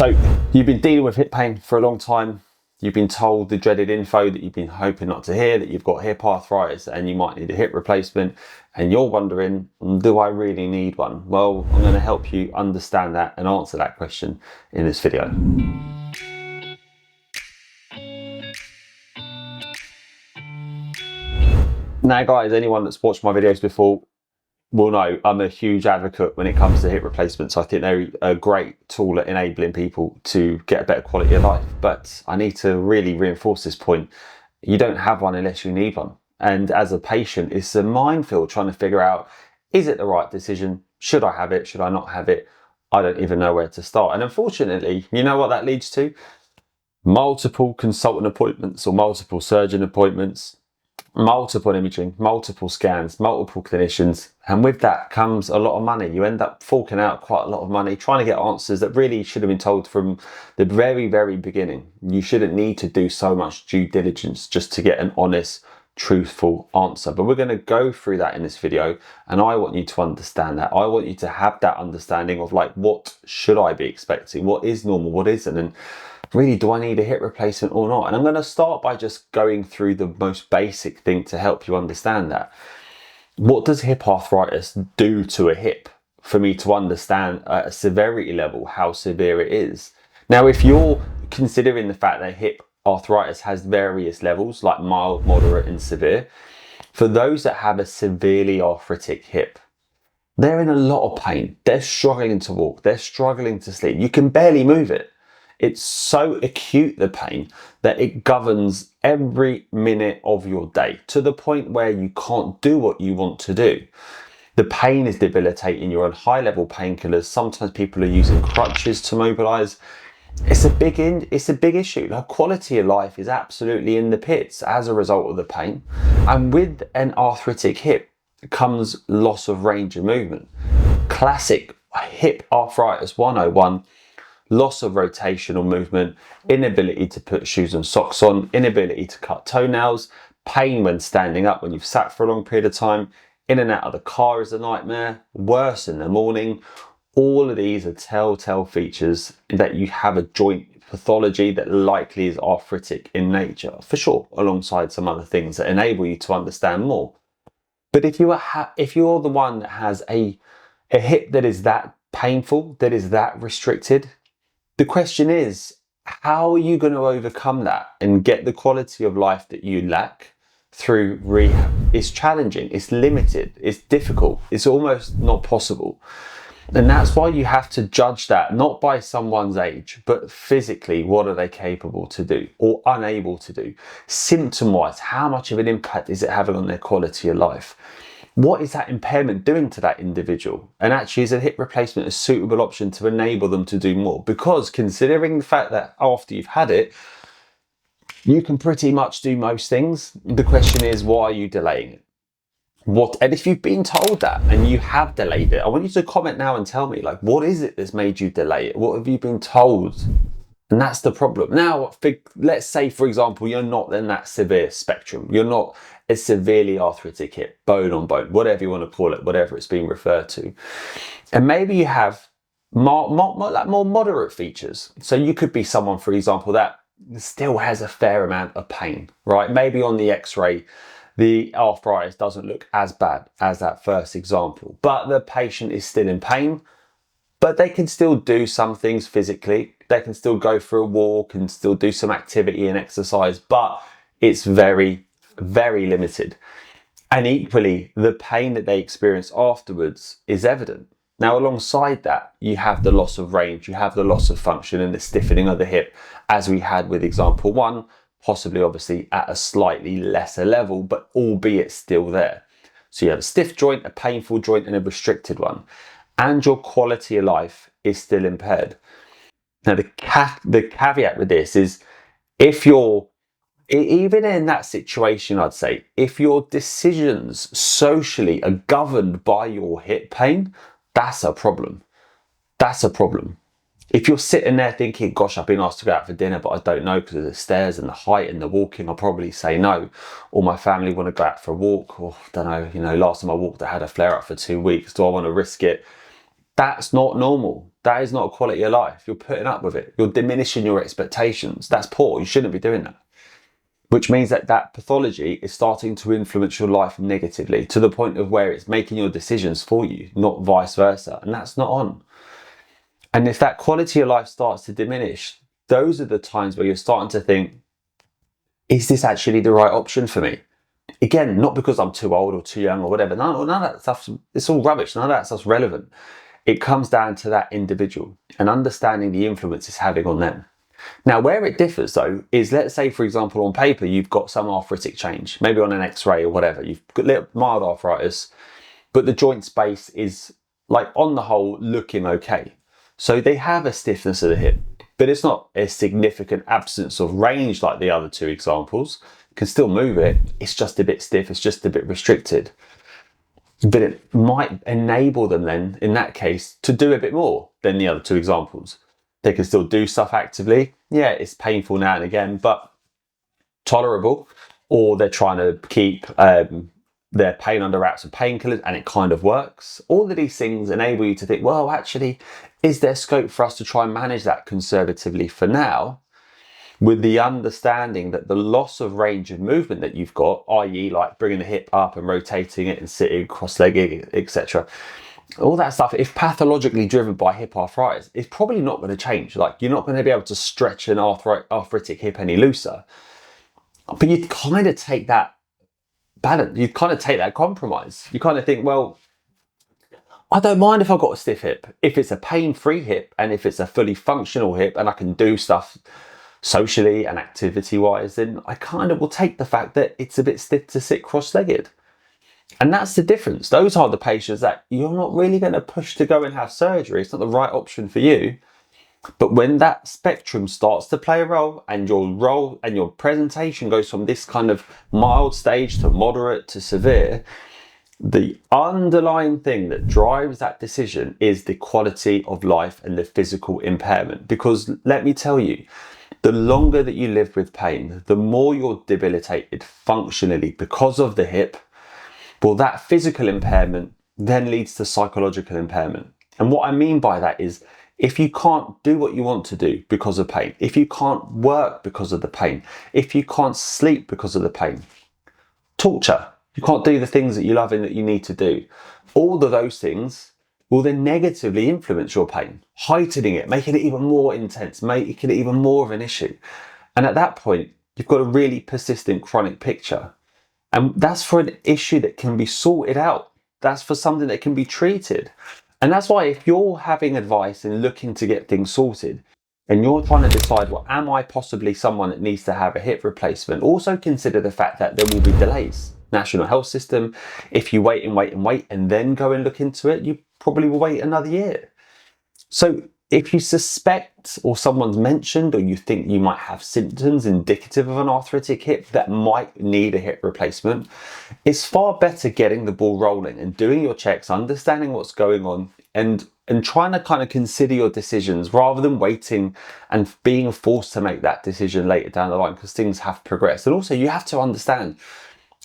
So you've been dealing with hip pain for a long time. You've been told the dreaded info that you've been hoping not to hear, that you've got hip arthritis and you might need a hip replacement, and you're wondering, do I really need one? Well, I'm going to help you understand that and answer that question in this video. Now guys, anyone that's watched my videos before will know I'm a huge advocate when it comes to hip replacements. I think they're a great tool at enabling people to get a better quality of life. But I need to really reinforce this point. You don't have one unless you need one. And as a patient, it's a minefield trying to figure out, is it the right decision? Should I have it? Should I not have it? I don't even know where to start. And unfortunately, you know what that leads to? Multiple consultant appointments or multiple surgeon appointments, multiple imaging, multiple scans, multiple clinicians, and with that comes a lot of money. You end up forking out quite a lot of money trying to get answers that really should have been told from the very beginning. You shouldn't need to do so much due diligence just to get an honest, truthful answer. But we're going to go through that in this video, and I want you to understand that. I want you to have that understanding of, like, what should I be expecting? What is normal? What isn't? And really, do I need a hip replacement or not? And I'm going to start by just going through the most basic thing to help you understand that. What does hip arthritis do to a hip for me to understand at a severity level how severe it is? Now, if you're considering the fact that hip arthritis has various levels, like mild, moderate and severe, for those that have a severely arthritic hip, they're in a lot of pain. They're struggling to walk. They're struggling to sleep. You can barely move it. It's so acute, the pain, that it governs every minute of your day to the point where you can't do what you want to do. The pain is debilitating. You're on high-level painkillers. Sometimes people are using crutches to mobilize. It's a big issue. The quality of life is absolutely in the pits as a result of the pain. And with an arthritic hip comes loss of range of movement. Classic hip arthritis 101. Loss of rotational movement, inability to put shoes and socks on, inability to cut toenails, pain when standing up when you've sat for a long period of time, in and out of the car is a nightmare, worse in the morning. All of these are telltale features that you have a joint pathology that likely is arthritic in nature, for sure, alongside some other things that enable you to understand more. But if you're the one that has a hip that is that painful, that is that restricted, the question is, how are you going to overcome that and get the quality of life that you lack through rehab? It's challenging, it's limited, it's difficult, it's almost not possible. And that's why you have to judge that, not by someone's age, but physically, what are they capable to do or unable to do? Symptom-wise, how much of an impact is it having on their quality of life? What is that impairment doing to that individual? And actually, is a hip replacement a suitable option to enable them to do more? Because considering the fact that after you've had it, you can pretty much do most things. The question is, why are you delaying it? And if you've been told that and you have delayed it, I want you to comment now and tell me, like, what is it that's made you delay it? What have you been told? And that's the problem. Now, let's say, for example, you're not in that severe spectrum. You're not a severely arthritic hip, bone on bone, whatever you want to call it, whatever it's being referred to. And maybe you have more moderate features. So you could be someone, for example, that still has a fair amount of pain, right? Maybe on the x-ray, the arthritis doesn't look as bad as that first example, but the patient is still in pain, but they can still do some things physically. They can still go for a walk and still do some activity and exercise, but it's very limited. And equally, the pain that they experience afterwards is evident. Now, alongside that, you have the loss of range, you have the loss of function and the stiffening of the hip, as we had with example 1, possibly obviously at a slightly lesser level, but albeit still there. So you have a stiff joint, a painful joint, and a restricted one. And your quality of life is still impaired. Now, the caveat with this is, if you're, even in that situation, I'd say, if your decisions socially are governed by your hip pain, that's a problem. That's a problem. If you're sitting there thinking, gosh, I've been asked to go out for dinner, but I don't know because of the stairs and the height and the walking, I'll probably say no. Or my family want to go out for a walk, or I don't know, last time I walked, I had a flare up for 2 weeks. Do I want to risk it? That's not normal. That is not a quality of life. You're putting up with it. You're diminishing your expectations. That's poor. You shouldn't be doing that. Which means that that pathology is starting to influence your life negatively to the point of where it's making your decisions for you, not vice versa. And that's not on. And if that quality of life starts to diminish, those are the times where you're starting to think, is this actually the right option for me? Again, not because I'm too old or too young or whatever. None of that stuff, it's all rubbish. None of that stuff's relevant. It comes down to that individual and understanding the influence it's having on them. Now, where it differs though, is let's say, for example, on paper, you've got some arthritic change, maybe on an x-ray or whatever, you've got little mild arthritis, but the joint space is like on the whole looking okay. So they have a stiffness of the hip, but it's not a significant absence of range like the other two examples. You can still move it, it's just a bit stiff, it's just a bit restricted. But it might enable them then, in that case, to do a bit more than the other two examples. They can still do stuff actively. Yeah, it's painful now and again, but tolerable. Or they're trying to keep their pain under wraps with painkillers and it kind of works. All of these things enable you to think, well, actually, is there scope for us to try and manage that conservatively for now? With the understanding that the loss of range of movement that you've got, i.e. like bringing the hip up and rotating it and sitting cross-legged, etc., all that stuff, if pathologically driven by hip arthritis, is probably not going to change. Like, you're not going to be able to stretch an arthritic hip any looser. But you kind of take that balance, you kind of take that compromise. You kind of think, well, I don't mind if I've got a stiff hip. If it's a pain-free hip and if it's a fully functional hip and I can do stuff socially and activity-wise, then I kind of will take the fact that it's a bit stiff to sit cross-legged. And that's the difference. Those are the patients that you're not really going to push to go and have surgery. It's not the right option for you. But when that spectrum starts to play a role and your presentation goes from this kind of mild stage to moderate to severe, the underlying thing that drives that decision is the quality of life and the physical impairment. Because let me tell you, the longer that you live with pain, the more you're debilitated functionally because of the hip. Well, that physical impairment then leads to psychological impairment. And what I mean by that is, if you can't do what you want to do because of pain, if you can't work because of the pain, if you can't sleep because of the pain, torture, you can't do the things that you love and that you need to do, all of those things will then negatively influence your pain, heightening it, making it even more intense, making it even more of an issue. And at that point, you've got a really persistent chronic picture. And that's for an issue that can be sorted out. That's for something that can be treated. And that's why if you're having advice and looking to get things sorted, and you're trying to decide, well, am I possibly someone that needs to have a hip replacement? Also consider the fact that there will be delays. National Health System, if you wait and then go and look into it, you probably will wait another year. So if you suspect or someone's mentioned or you think you might have symptoms indicative of an arthritic hip that might need a hip replacement, it's far better getting the ball rolling and doing your checks, understanding what's going on and trying to kind of consider your decisions rather than waiting and being forced to make that decision later down the line because things have progressed. And also you have to understand,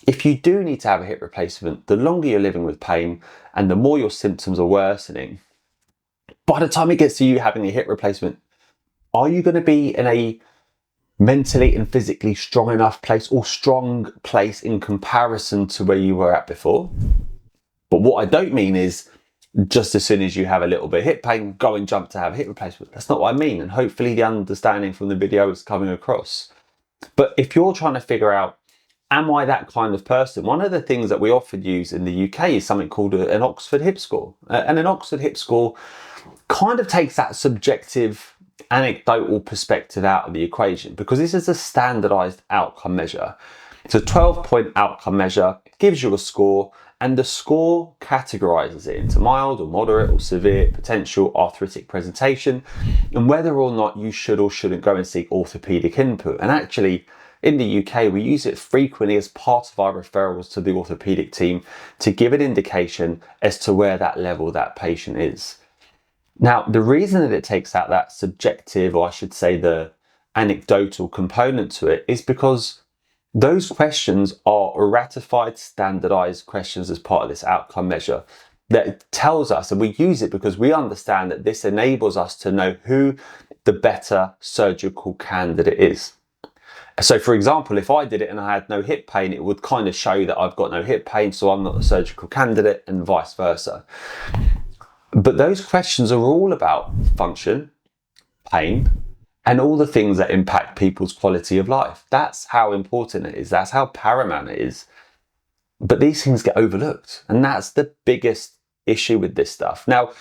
if you do need to have a hip replacement, the longer you're living with pain and the more your symptoms are worsening, by the time it gets to you having a hip replacement, are you going to be in a mentally and physically strong enough place or strong place in comparison to where you were at before? But what I don't mean is just as soon as you have a little bit of hip pain, go and jump to have a hip replacement. That's not what I mean. And hopefully the understanding from the video is coming across. But if you're trying to figure out, am I that kind of person? One of the things that we often use in the UK is something called an Oxford hip score. And an Oxford hip score kind of takes that subjective anecdotal perspective out of the equation because this is a standardized outcome measure. It's a 12-point outcome measure, gives you a score, and the score categorizes it into mild or moderate or severe potential arthritic presentation and whether or not you should or shouldn't go and seek orthopedic input. And actually, in the UK, we use it frequently as part of our referrals to the orthopedic team to give an indication as to where that level that patient is. Now, the reason that it takes out that subjective, or I should say the anecdotal component to it, is because those questions are ratified, standardized questions as part of this outcome measure. that tells us, and we use it because we understand that this enables us to know who the better surgical candidate is. So for example, if I did it and I had no hip pain, it would kind of show that I've got no hip pain, so I'm not a surgical candidate, and vice versa. But those questions are all about function, pain, and all the things that impact people's quality of life. That's how important it is. That's how paramount it is. But these things get overlooked, and that's the biggest issue with this stuff. Now,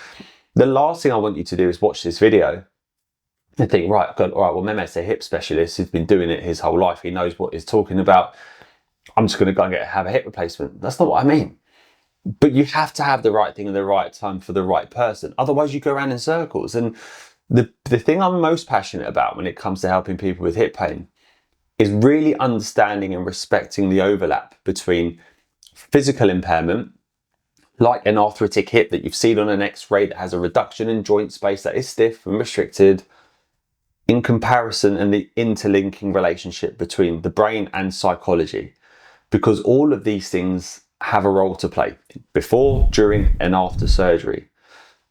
the last thing I want you to do is watch this video and think, right, God, all right, well, Mehmet's a hip specialist. He's been doing it his whole life. He knows what he's talking about. I'm just going to go and have a hip replacement. That's not what I mean. But you have to have the right thing at the right time for the right person. Otherwise, you go around in circles. And the thing I'm most passionate about when it comes to helping people with hip pain is really understanding and respecting the overlap between physical impairment, like an arthritic hip that you've seen on an X-ray that has a reduction in joint space that is stiff and restricted, in comparison, and the interlinking relationship between the brain and psychology, because all of these things have a role to play before, during, and after surgery.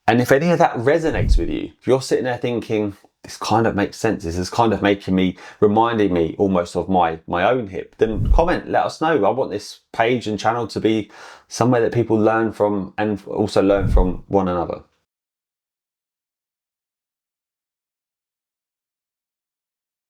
And if any of that resonates with you, if you're sitting there thinking, this kind of makes sense, this is kind of reminding me almost of my own hip, then comment, let us know. I want this page and channel to be somewhere that people learn from, and also learn from one another.